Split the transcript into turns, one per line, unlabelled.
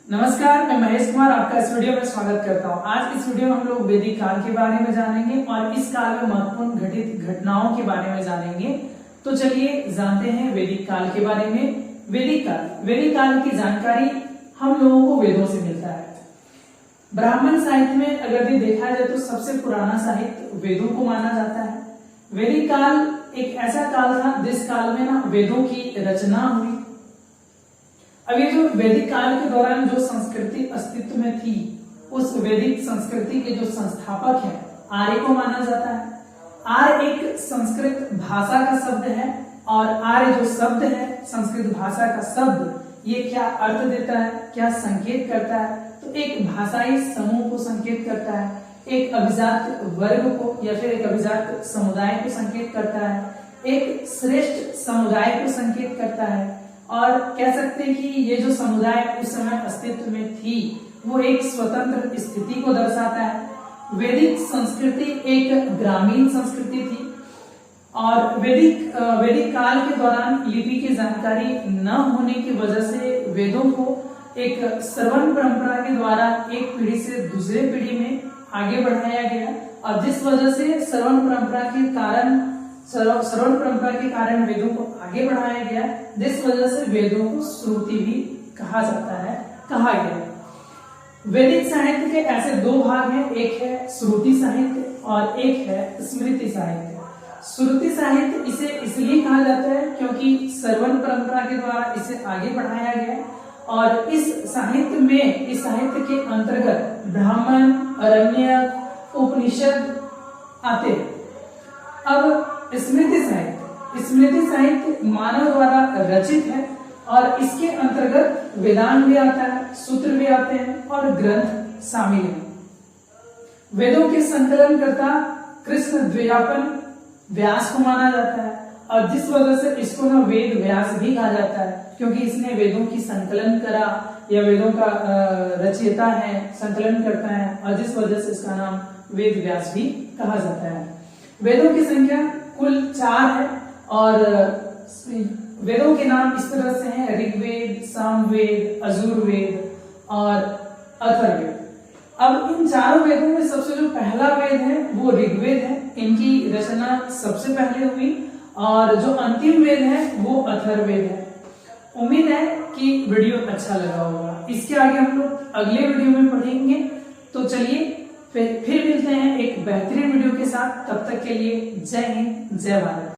नमस्कार, मैं महेश कुमार आपका इस वीडियो में स्वागत करता हूं। आज इस वीडियो में हम लोग वैदिक काल के बारे में जानेंगे और इस काल में महत्वपूर्ण घटित घटनाओं के बारे में जानेंगे। तो चलिए जानते हैं वैदिक काल के बारे में। वैदिक काल की जानकारी हम लोगों को वेदों से मिलता है। ब्राह्मण साहित्य में अगर भी देखा जाए तो सबसे पुराना साहित्य वेदों को माना जाता है। वैदिक काल एक ऐसा काल था जिस काल में ना वेदों की रचना हुई। अब ये जो वैदिक काल के दौरान जो संस्कृति अस्तित्व में थी, उस वैदिक संस्कृति के जो संस्थापक हैं आर्य को माना जाता है। आर्य एक संस्कृत भाषा का शब्द है और आर्य जो शब्द है संस्कृत भाषा का शब्द, ये क्या अर्थ देता है, क्या संकेत करता है? तो एक भाषाई समूह को संकेत करता है, एक अभिजात वर्ग को या फिर एक अभिजात समुदाय को संकेत करता है, एक श्रेष्ठ समुदाय को संकेत करता है। और कह सकते हैं कि ये जो समुदाय उस समय अस्तित्व में थी वो एक स्वतंत्र स्थिति को दर्शाता है। वैदिक संस्कृति एक ग्रामीण संस्कृति थी और वैदिक काल के दौरान लिपि की जानकारी न होने की वजह से वेदों को एक श्रवण परंपरा के द्वारा एक पीढ़ी से दूसरे पीढ़ी में आगे बढ़ाया गया और जिस वजह से श्रवण परंपरा के कारण वेदों को आगे बढ़ाया गया, जिस वजह से वेदों को श्रुति भी कहा गया। वैदिक साहित्य के ऐसे दो भाग हैं, एक है श्रुति साहित्य और एक है स्मृति साहित्य। श्रुति साहित्य इसे इसलिए कहा जाता है क्योंकि श्रवण परंपरा के द्वारा इसे आगे बढ़ाया गया और इस साहित्य के अंतर्गत ब्राह्मण, अरण्यक, उपनिषद आते हैं। अब स्मृति साहित्य मानव द्वारा रचित है और इसके अंतर्गत वेदांत भी आता है, सूत्र भी आते हैं और ग्रंथ शामिल हैं। वेदों के संकलनकर्ता कृष्ण द्वैपायन व्यास को माना जाता है और जिस वजह से इसको ना वेद व्यास भी कहा जाता है क्योंकि इसने वेदों की संकलन करा या वेदों का रचयिता है, संकलन करता है और जिस वजह से इसका नाम वेद व्यास भी कहा जाता है। वेदों की संख्या कुल 4 है और वेदों के नाम इस तरह से हैं: ऋग्वेद, सामवेद, यजुर्वेद और अथर्ववेद। अब इन चारों वेदों में सबसे जो पहला वेद है वो ऋग्वेद है। इनकी रचना सबसे पहले हुई और जो अंतिम वेद है वो अथर्ववेद है। उम्मीद है कि वीडियो अच्छा लगा होगा। इसके आगे हम लोग अगले वीडियो में पढ़ेंगे। तो चलिए फिर मिलते हैं एक बेहतरीन वीडियो के साथ। तब तक के लिए जय हिंद, जय भारत।